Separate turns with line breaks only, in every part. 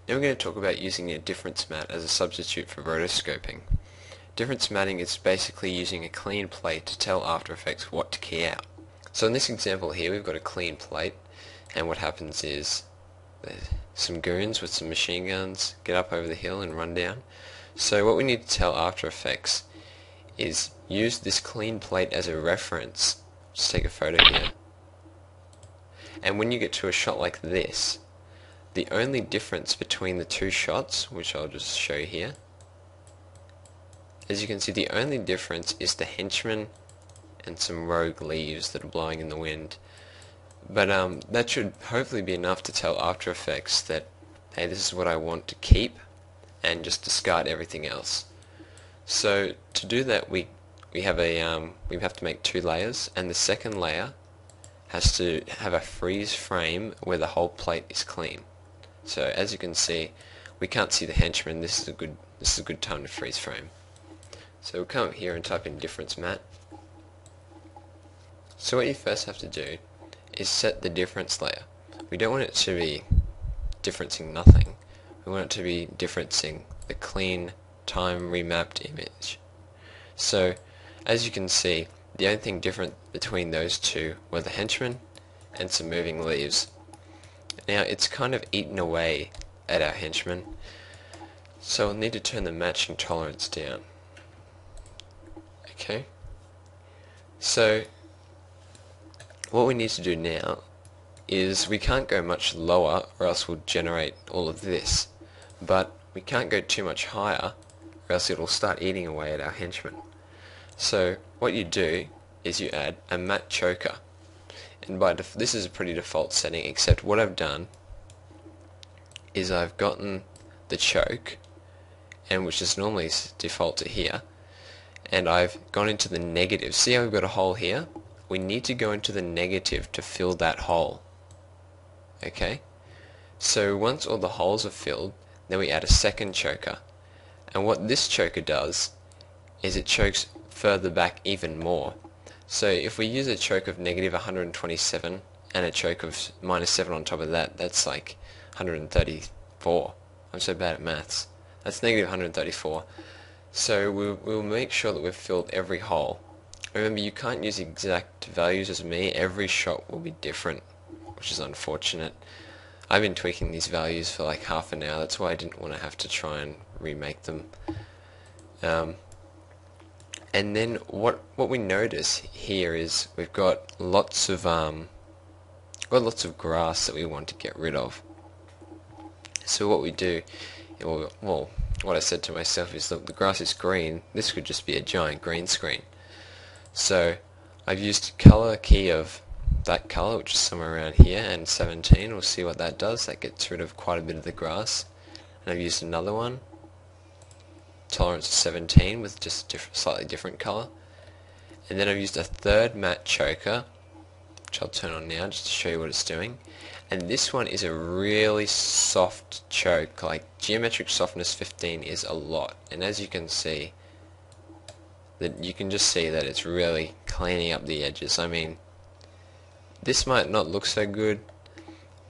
Now we're going to talk about using a difference mat as a substitute for rotoscoping. Difference matting is basically using a clean plate to tell After Effects what to key out. So in this example here we've got a clean plate, and what happens is some goons with some machine guns get up over the hill and run down. So what we need to tell After Effects is use this clean plate as a reference. Just take a photo here. And when you get to a shot like this, the only difference between the two shots, which I'll just show you here, as you can see, the only difference is the henchman and some rogue leaves that are blowing in the wind. But that should hopefully be enough to tell After Effects that, hey, this is what I want to keep, and just discard everything else. So to do that, we have to make two layers, and the second layer has to have a freeze frame where the whole plate is clean. So as you can see, we can't see the henchman. This is a good time to freeze frame. So we'll come up here and type in difference mat. So what you first have to do is set the difference layer. We don't want it to be differencing nothing. We want it to be differencing the clean time remapped image. So as you can see, the only thing different between those two were the henchmen and some moving leaves. Now it's kind of eaten away at our henchmen, so we'll need to turn the matching tolerance down. Okay, so what we need to do now is we can't go much lower or else we'll generate all of this, but we can't go too much higher or else it'll start eating away at our henchmen. So what you do is you add a matte choker, and this is a pretty default setting, except what I've done is I've gotten the choke, and which is normally default to here, and I've gone into the negative. See how we've got a hole here? We need to go into the negative to fill that hole. Okay? So once all the holes are filled, then we add a second choker, and what this choker does is it chokes further back even more. So if we use a choke of negative 127 and a choke of minus 7 on top of that, that's like 134. I'm so bad at maths. That's negative 134. So we'll make sure that we've filled every hole. Remember, you can't use exact values as me. Every shot will be different, which is unfortunate. I've been tweaking these values for like half an hour. That's why I didn't want to have to try and remake them. And then what we notice here is we've got lots of grass that we want to get rid of. So what we do, well, what I said to myself is, look, the grass is green. This could just be a giant green screen. So I've used color key of that color, which is somewhere around here, and 17. We'll see what that does. That gets rid of quite a bit of the grass. And I've used another one, tolerance of 17, with just a slightly different color. And then I've used a third matte choker, which I'll turn on now just to show you what it's doing. And this one is a really soft choke, like geometric softness 15 is a lot. And as you can see, that you can just see that it's really cleaning up the edges. I mean, this might not look so good,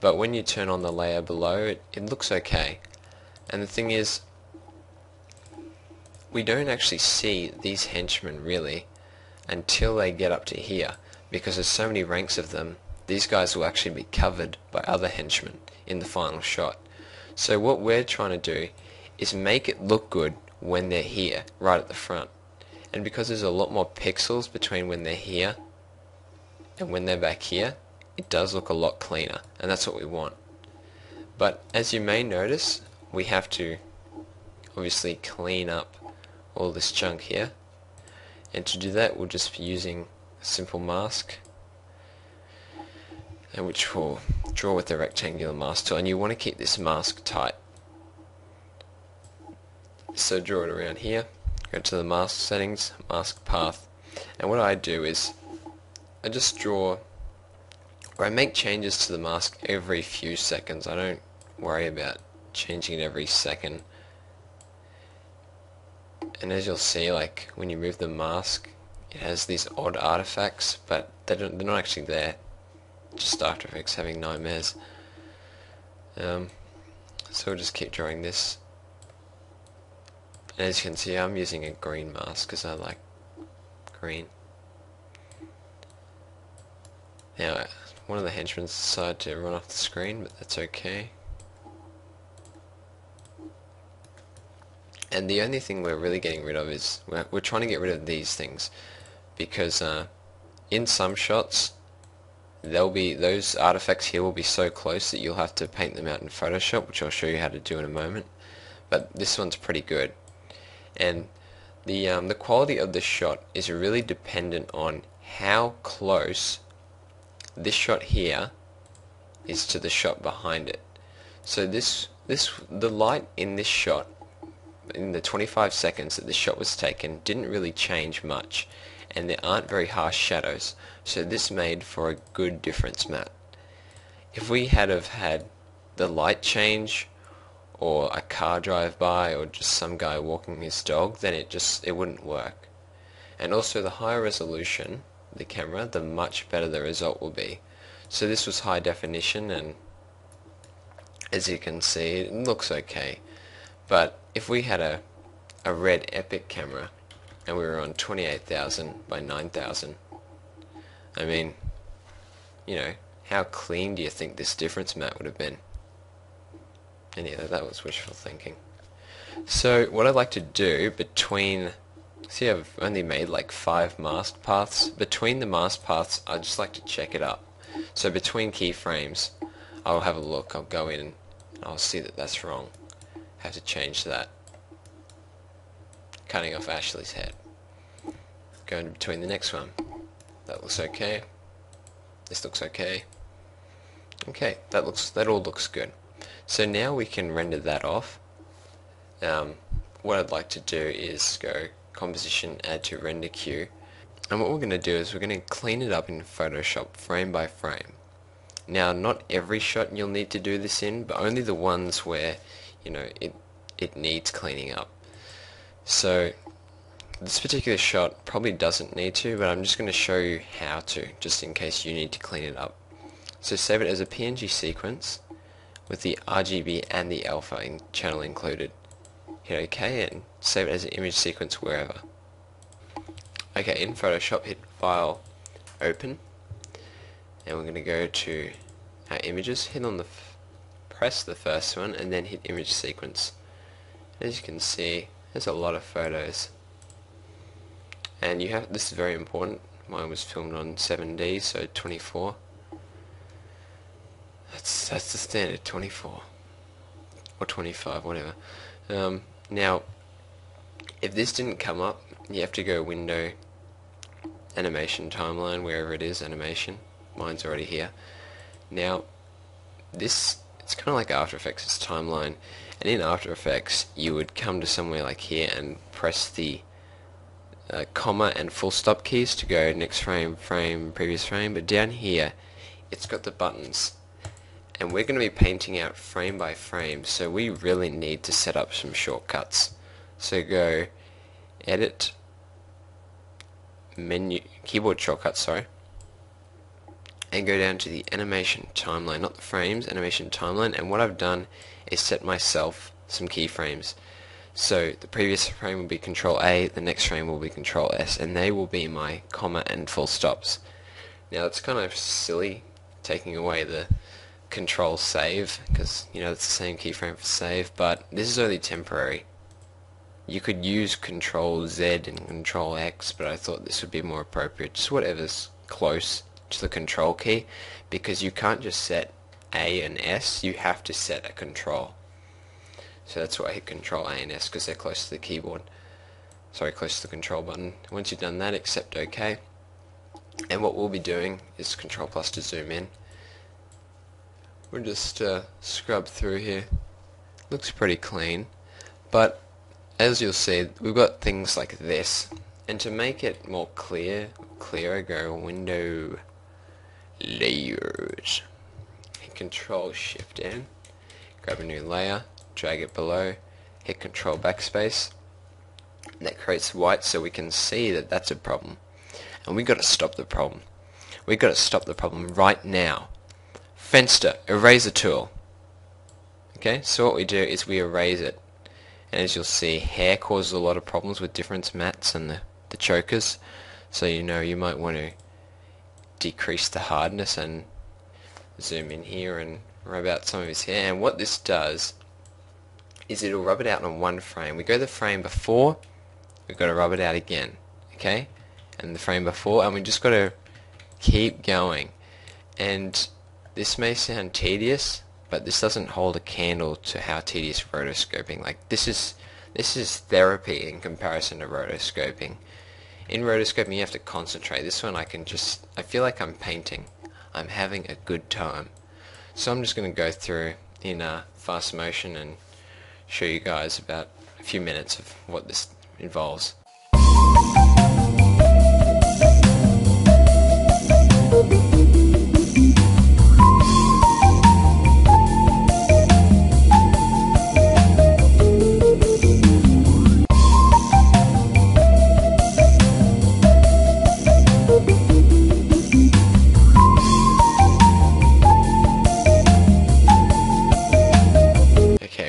but when you turn on the layer below, it looks okay. And the thing is, we don't actually see these henchmen really until they get up to here, because there's so many ranks of them. These guys will actually be covered by other henchmen in the final shot. So what we're trying to do is make it look good when they're here, right at the front. And because there's a lot more pixels between when they're here and when they're back here, it does look a lot cleaner, and that's what we want. But as you may notice, we have to obviously clean up all this junk here, and to do that we'll just be using a simple mask, and which we'll draw with the rectangular mask tool, and you want to keep this mask tight. So draw it around here, go to the mask settings, mask path, and what I do is I just draw, or I make changes to the mask every few seconds. I don't worry about changing it every second. And as you'll see, like when you move the mask, it has these odd artifacts, but they're not actually there. Just After Effects having nightmares. So So we'll just keep drawing this. And as you can see, I'm using a green mask because I like green. Now, one of the henchmen decided to run off the screen, but that's okay. And the only thing we're really getting rid of is, we're trying to get rid of these things, because in some shots, those artifacts here will be so close that you'll have to paint them out in Photoshop, which I'll show you how to do in a moment. But this one's pretty good. And the quality of the shot is really dependent on how close this shot here is to the shot behind it. So the light in this shot, in the 25 seconds that this shot was taken, didn't really change much, and there aren't very harsh shadows, so this made for a good difference matte. If we had the light change, or a car drive by, or just some guy walking his dog, then it wouldn't work. And also, the higher resolution the camera, the much better the result will be. So this was high definition, and as you can see, it looks okay. But if we had a Red Epic camera and we were on 28,000 by 9,000, I mean, you know, how clean do you think this difference matte would have been? Anyway, that was wishful thinking. So what I'd like to do between, see, I've only made like 5 mask paths. Between the mask paths, I'd just like to check it up. So between keyframes, I'll have a look, I'll go in and I'll see that that's wrong. Have to change that. Cutting off Ashley's head. Going between the next one. That looks okay. This looks okay. Okay, that all looks good. So now we can render that off. What I'd like to do is go composition, add to render queue, and what we're going to do is we're going to clean it up in Photoshop frame by frame. Now, not every shot you'll need to do this in, but only the ones where, you know, it needs cleaning up. So this particular shot probably doesn't need to, but I'm just going to show you how to, just in case you need to clean it up. So save it as a PNG sequence with the RGB and the alpha channel included. Hit OK and save it as an image sequence wherever. Okay, in Photoshop, hit File, Open, and we're going to go to our images. Hit on press the first one, and then hit Image Sequence. As you can see, there's a lot of photos, and this is very important. Mine was filmed on 7D, so 24. That's the standard, 24 or 25, whatever. Now, if this didn't come up, you have to go Window, Animation Timeline, wherever it is, Animation. Mine's already here. Now, it's kind of like After Effects, it's Timeline, and in After Effects, you would come to somewhere like here and press the comma and full stop keys to go next frame, previous frame, but down here, it's got the buttons. And we're going to be painting out frame by frame, so we really need to set up some shortcuts. So go Edit, Menu, Keyboard Shortcuts, sorry, and go down to the Animation Timeline, not the frames, Animation Timeline, and what I've done is set myself some keyframes. So the previous frame will be Control A, the next frame will be Control S, and they will be my comma and full stops. Now it's kind of silly taking away the Control Save, because you know it's the same keyframe for save, but this is only temporary. You could use Control Z and Control X, but I thought this would be more appropriate, just whatever's close to the control key, because you can't just set A and S, you have to set a control. So that's why I hit Control A and S, because they're close to the keyboard. Sorry, close to the control button. Once you've done that, accept OK. And what we'll be doing is Control plus to zoom in. We'll just scrub through here. Looks pretty clean, but as you'll see, we've got things like this, and to make it more clearer, go Window, Layers, hit Control Shift N, grab a new layer, drag it below, hit Control Backspace, and that creates white, so we can see that that's a problem, and we've got to stop the problem. We've got to stop the problem right now. Fenster, Eraser Tool. Okay, so what we do is we erase it. And as you'll see, hair causes a lot of problems with different mats and the chokers. So you might want to decrease the hardness and zoom in here and rub out some of his hair. And what this does is it'll rub it out on one frame. We go the frame before, we've got to rub it out again, okay? And the frame before, and we just got to keep going. And this may sound tedious, but this doesn't hold a candle to how tedious rotoscoping. Like this is therapy in comparison to rotoscoping. In rotoscoping you have to concentrate. This one I feel like I'm painting. I'm having a good time. So I'm just going to go through in fast motion and show you guys about a few minutes of what this involves.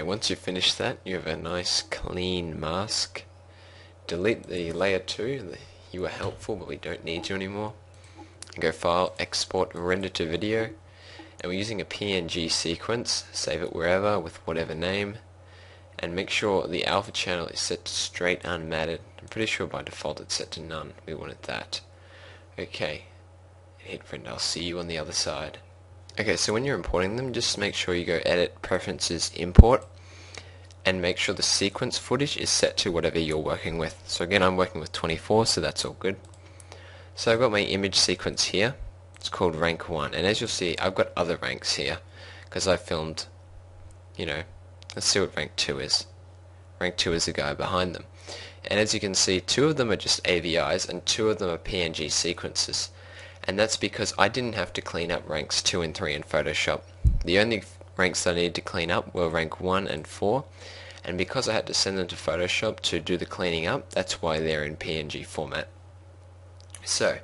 Once you finish that, you have a nice clean mask. Delete the layer 2. You were helpful, but we don't need you anymore. Go File, Export, Render to Video. And we're using a PNG sequence. Save it wherever with whatever name. And make sure the alpha channel is set to straight unmatted. I'm pretty sure by default it's set to none. We wanted that. Okay. Hit print. I'll see you on the other side. Okay, so when you're importing them, just make sure you go Edit, Preferences, Import. And make sure the sequence footage is set to whatever you're working with. So again, I'm working with 24, so that's all good. So I've got my image sequence here. It's called rank 1, and as you'll see, I've got other ranks here because I filmed, let's see what rank 2 is. Rank 2 is the guy behind them. And as you can see, 2 of them are just AVIs and 2 of them are PNG sequences. And that's because I didn't have to clean up ranks 2 and 3 in Photoshop. The only ranks that I needed to clean up were rank 1 and 4, and because I had to send them to Photoshop to do the cleaning up, that's why they're in PNG format. So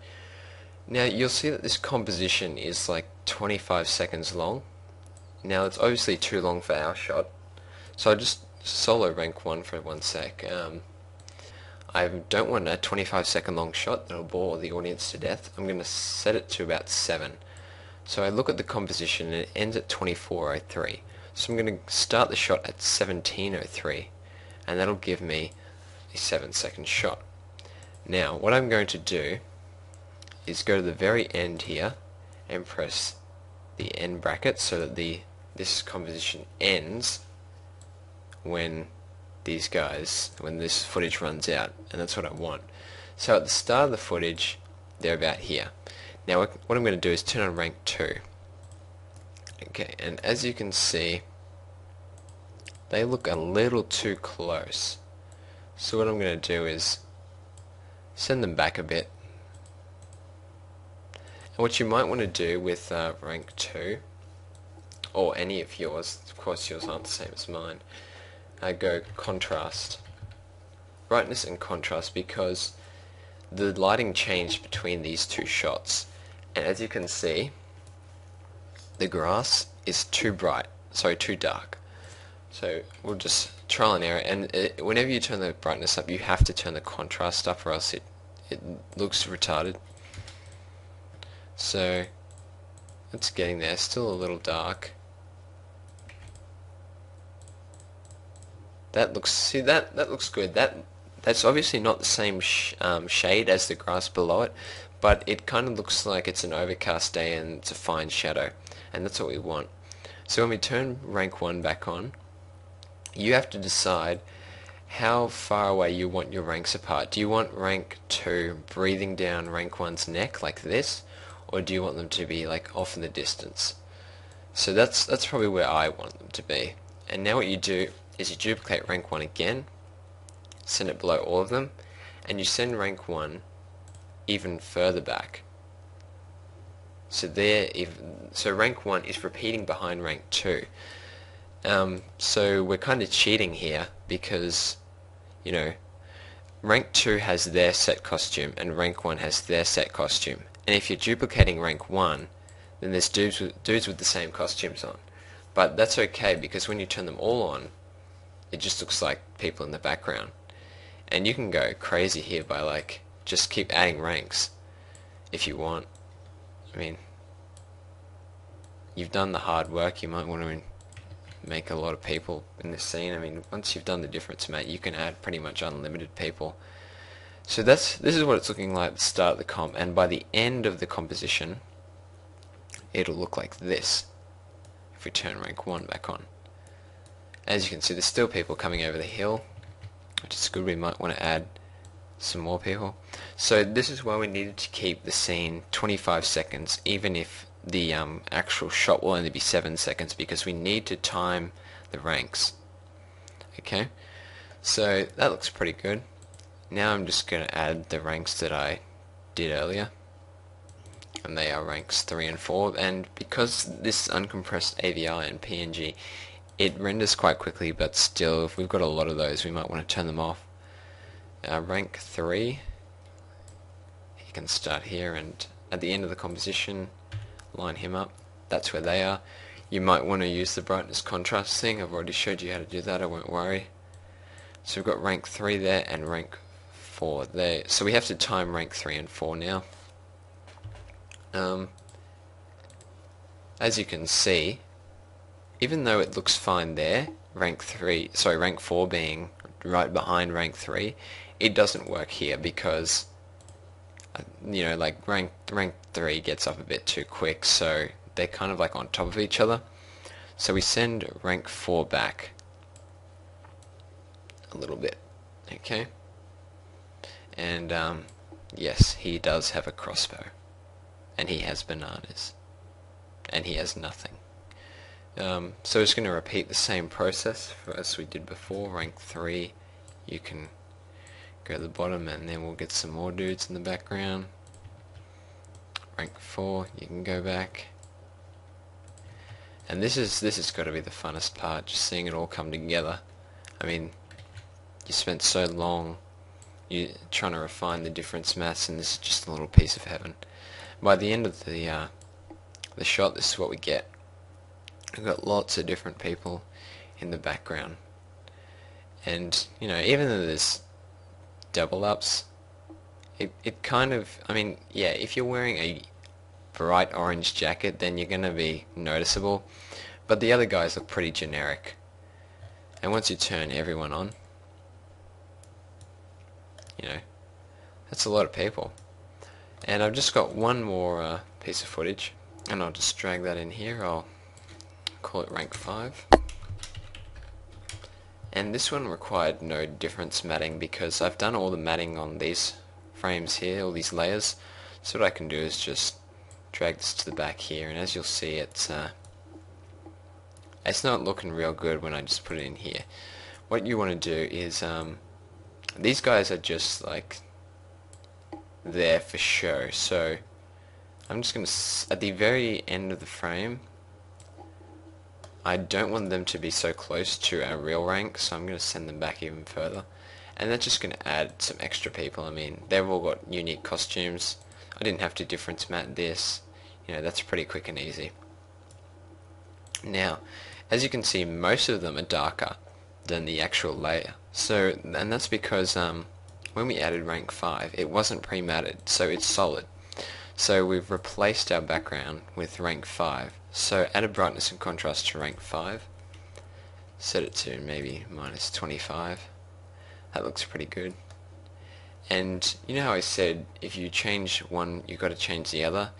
now you'll see that this composition is like 25 seconds long. Now it's obviously too long for our shot, so I'll just solo rank 1 for 1 sec. I don't want a 25-second long shot that'll bore the audience to death. I'm going to set it to about 7. So I look at the composition and it ends at 24:03. So I'm going to start the shot at 17:03, and that'll give me a 7-second shot. Now what I'm going to do is go to the very end here and press the end bracket so that this composition ends when this footage runs out, and that's what I want. So at the start of the footage, they're about here. Now what I'm going to do is turn on rank 2. Okay, and as you can see, they look a little too close. So what I'm going to do is send them back a bit. And what you might want to do with rank 2, or any of yours, of course yours aren't the same as mine, go contrast. Brightness and contrast, because the lighting changed between these two shots. And as you can see, the grass is too dark. So we'll just trial and error, and whenever you turn the brightness up, you have to turn the contrast up, or else it looks retarded. So it's getting there, still a little dark. That looks good. That's obviously not the same shade as the grass below it, but it kind of looks like it's an overcast day and it's a fine shadow, and that's what we want. So when we turn rank 1 back on, you have to decide how far away you want your ranks apart. Do you want rank 2 breathing down rank 1's neck like this, or do you want them to be like off in the distance? So that's probably where I want them to be. And now what you do is you duplicate rank 1 again, send it below all of them, and you send rank 1 even further back. So rank 1 is repeating behind rank 2. So we're kind of cheating here because, rank 2 has their set costume and rank 1 has their set costume. And if you're duplicating rank 1, then there's dudes with the same costumes on. But that's okay, because when you turn them all on, it just looks like people in the background. And you can go crazy here by like just keep adding ranks if you want. I mean, you've done the hard work. You might want to make a lot of people in this scene. I mean, once you've done the difference map, you can add pretty much unlimited people. So this is what it's looking like at the start of the comp, and by the end of the composition, it'll look like this. If we turn rank 1 back on, as you can see, there's still people coming over the hill, which is good. We might want to add some more people. So this is why we needed to keep the scene 25 seconds, even if the actual shot will only be 7 seconds, because we need to time the ranks. Okay, so that looks pretty good. Now I'm just going to add the ranks that I did earlier, and they are ranks 3 and 4, and because this is uncompressed AVI and PNG, it renders quite quickly, but still, if we've got a lot of those, we might want to turn them off. Rank 3, you can start here, and at the end of the composition, line him up. That's where they are. You might want to use the brightness contrast thing. I've already showed you how to do that, I won't worry. So we've got rank 3 there and rank 4 there. So we have to time rank 3 and 4 now. As you can see, even though it looks fine there, rank 4 being right behind rank 3, it doesn't work here because you know, like rank 3 gets up a bit too quick, so they're kind of like on top of each other. So we send rank 4 back a little bit, okay? And yes, he does have a crossbow, and he has bananas, and he has nothing. So it's going to repeat the same process as we did before. Rank 3, you can go to the bottom, and then we'll get some more dudes in the background. Rank 4, you can go back. And this has got to be the funnest part, just seeing it all come together. I mean, you spent so long trying to refine the difference maths, and this is just a little piece of heaven. By the end of the shot, this is what we get. We've got lots of different people in the background, and you know, even though there's double ups, it kind of, I mean, yeah, if you're wearing a bright orange jacket, then you're going to be noticeable, but the other guys look pretty generic. And once you turn everyone on, you know, that's a lot of people. And I've just got one more piece of footage, and I'll just drag that in here. I'll call it rank 5. And this one required no difference matting, because I've done all the matting on these frames here, all these layers. So what I can do is just drag this to the back here, and as you'll see, it's not looking real good when I just put it in here. What you want to do is, these guys are just like there for show, so I'm just going to, at the very end of the frame, I don't want them to be so close to our real rank, so I'm going to send them back even further. And that's just going to add some extra people. I mean, they've all got unique costumes. I didn't have to difference mat this. You know, that's pretty quick and easy. Now, as you can see, most of them are darker than the actual layer. So, and that's because when we added rank 5, it wasn't pre-matted, so it's solid. So we've replaced our background with rank 5. So add a brightness and contrast to rank 5. Set it to maybe -25. That looks pretty good. And you know how I said if you change one, you've got to change the other?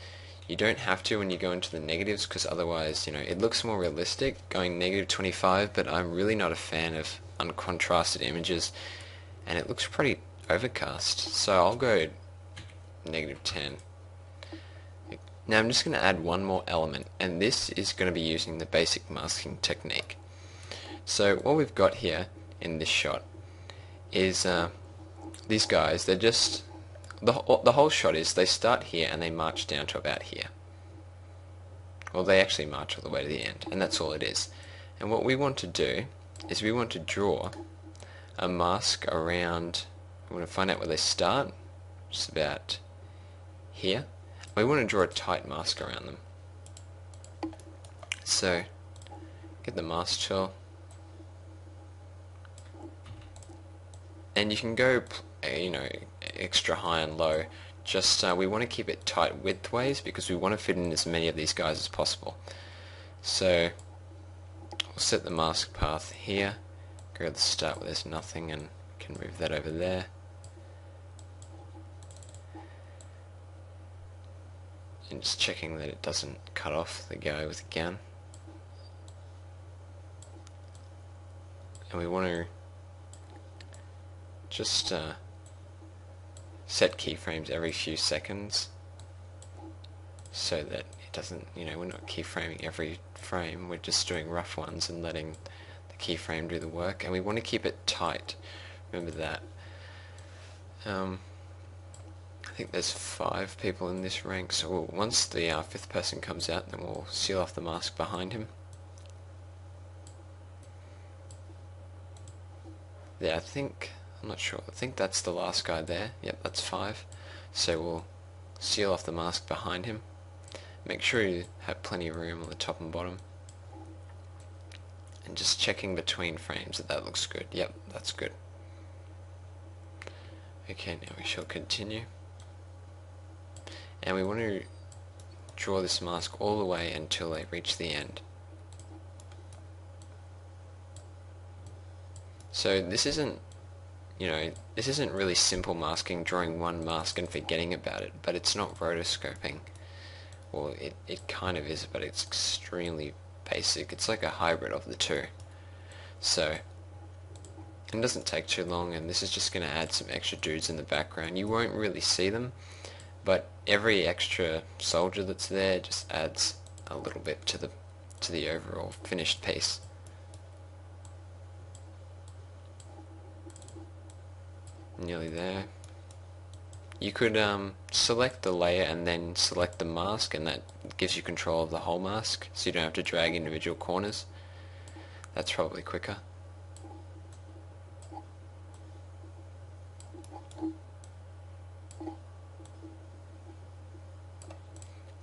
You don't have to when you go into the negatives, because otherwise, you know, it looks more realistic going -25, but I'm really not a fan of uncontrasted images, and it looks pretty overcast. So I'll go -10. Now I'm just going to add one more element, and this is going to be using the basic masking technique. So what we've got here in this shot is these guys, they're just, the whole shot is they start here and they march down to about here. Well, they actually march all the way to the end, and that's all it is. And what we want to do is we want to draw a mask around, we want to find out where they start, just about here. We want to draw a tight mask around them. So get the mask tool, and you can go extra high and low. Just we want to keep it tight widthways because we want to fit in as many of these guys as possible. So we'll set the mask path here, go to the start where there's nothing, and can move that over there. And just checking that it doesn't cut off the guy with the gun. And we want to just set keyframes every few seconds so that it doesn't, we're not keyframing every frame, we're just doing rough ones and letting the keyframe do the work. And we want to keep it tight, remember that. I think there's 5 people in this rank, so once the 5th person comes out, then we'll seal off the mask behind him. Yeah, I'm not sure, I think that's the last guy there. Yep, that's 5. So we'll seal off the mask behind him. Make sure you have plenty of room on the top and bottom. And just checking between frames that looks good. Yep, that's good. Okay, now we shall continue. And we want to draw this mask all the way until they reach the end. So this isn't really simple masking, drawing one mask and forgetting about it, but it's not rotoscoping. Well, it kind of is, but it's extremely basic. It's like a hybrid of the two. So it doesn't take too long, and this is just going to add some extra dudes in the background. You won't really see them, but every extra soldier that's there just adds a little bit to the overall finished piece. Nearly there. You could select the layer and then select the mask, and that gives you control of the whole mask, so you don't have to drag individual corners. That's probably quicker.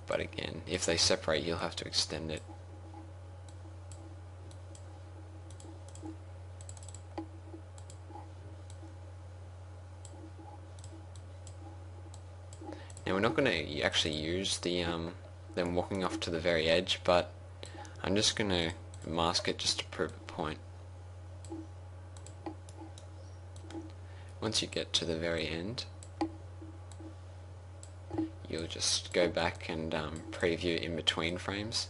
But again, if they separate, you'll have to extend it. Now we're not going to actually use them walking off to the very edge, but I'm just going to mask it just to prove a point. Once you get to the very end, you'll just go back and preview in between frames,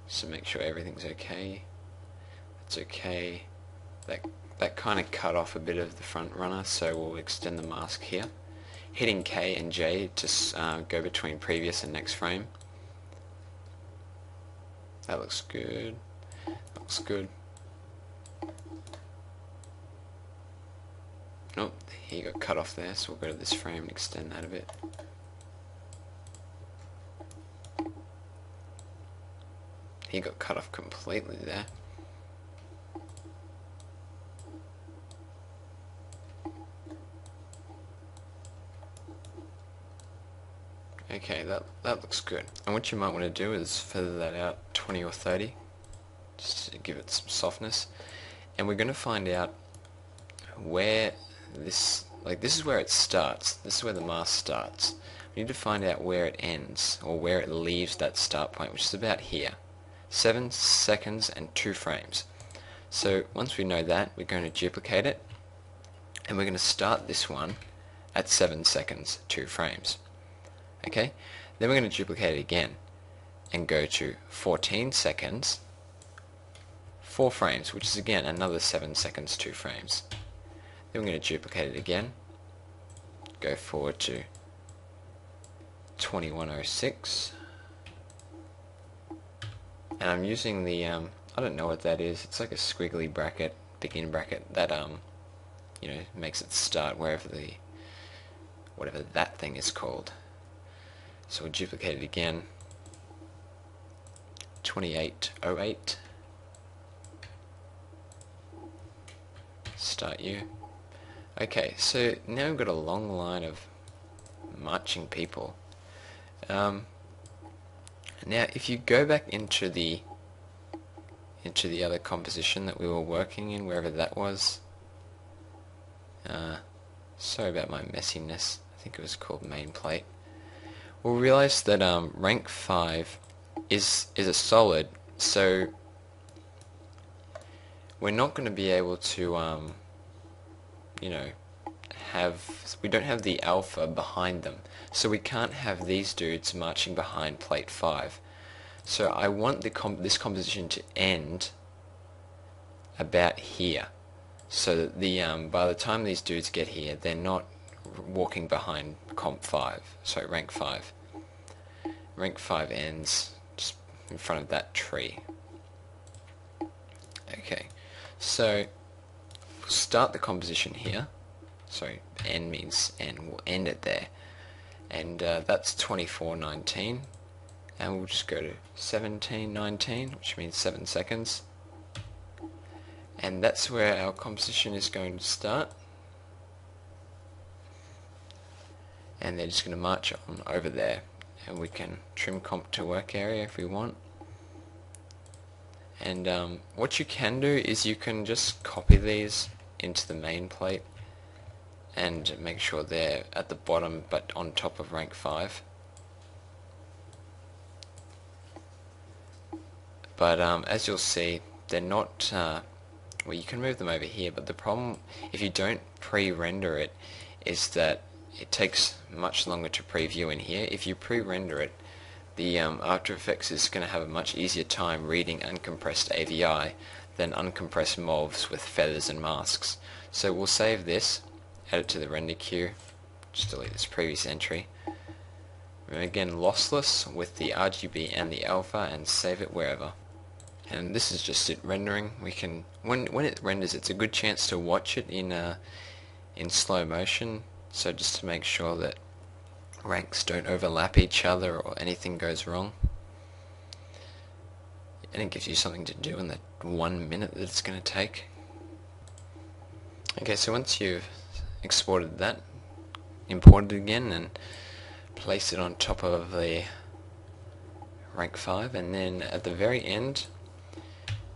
so make sure everything's okay. That's okay. That kind of cut off a bit of the front runner, so we'll extend the mask here. Hitting K and J to go between previous and next frame. That looks good. That looks good. Oh, he got cut off there, so we'll go to this frame and extend that a bit. He got cut off completely there. Okay, that looks good. And what you might want to do is feather that out 20 or 30, just to give it some softness. And we're going to find out where this is where it starts. This is where the mask starts. We need to find out where it ends, or where it leaves that start point, which is about here. 7 seconds and 2 frames. So once we know that, we're going to duplicate it, and we're going to start this one at 7 seconds, 2 frames. Okay, then we're going to duplicate it again and go to 14 seconds, 4 frames, which is again another 7 seconds, 2 frames. Then we're going to duplicate it again, go forward to 2106, and I'm using the I don't know what that is. It's like a squiggly bracket, begin bracket that makes it start whatever that thing is called. So we'll duplicate it again. 2808. Start you. Okay, so now we've got a long line of marching people. Now if you go back into the into the other composition that we were working in, wherever that was. Sorry about my messiness. I think it was called main plate. We'll realize that rank 5 is a solid, so we're not going to be able to you know, we don't have the alpha behind them, so we can't have these dudes marching behind plate 5. So I want this composition to end about here, so that by the time these dudes get here, they're not walking behind rank 5. Rank 5 ends just in front of that tree. Okay, so we'll start the composition here. So end means end, we'll end it there. And that's 24:19. And we'll just go to 17:19, which means 7 seconds. And that's where our composition is going to start. And they're just going to march on over there. And we can trim comp to work area if we want. And what you can do is you can just copy these into the main plate and make sure they're at the bottom but on top of rank 5. But as you'll see, they're not, well, you can move them over here, but the problem if you don't pre-render it is that it takes much longer to preview in here. If you pre-render it, the After Effects is going to have a much easier time reading uncompressed AVI than uncompressed MOVs with feathers and masks. So we'll save this, add it to the render queue, just delete this previous entry. And again, lossless with the RGB and the alpha, and save it wherever. And this is just it rendering. We can, when it renders, it's a good chance to watch it in slow motion. So just to make sure that ranks don't overlap each other or anything goes wrong. And it gives you something to do in that 1 minute that it's going to take. Okay, so once you've exported that, import it again and place it on top of the rank 5, and then at the very end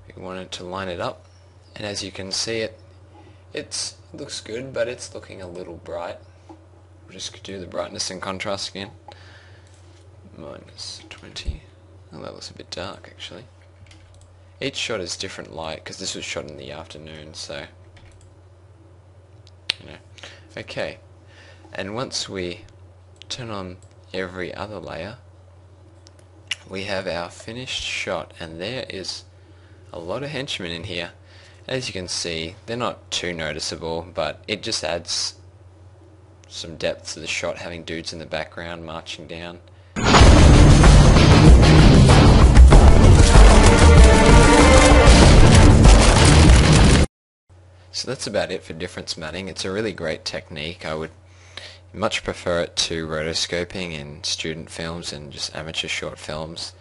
we want it to line it up, and as you can see it looks good, but it's looking a little bright. We'll just do the brightness and contrast again. -20. Oh, that looks a bit dark actually. Each shot is different light because this was shot in the afternoon, so you know. Okay, and once we turn on every other layer, we have our finished shot, and there is a lot of henchmen in here. As you can see, they're not too noticeable, but it just adds some depth to the shot, having dudes in the background marching down. So that's about it for difference matting. It's a really great technique. I would much prefer it to rotoscoping in student films and just amateur short films.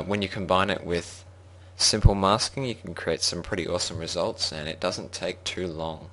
When you combine it with simple masking, you can create some pretty awesome results, and it doesn't take too long.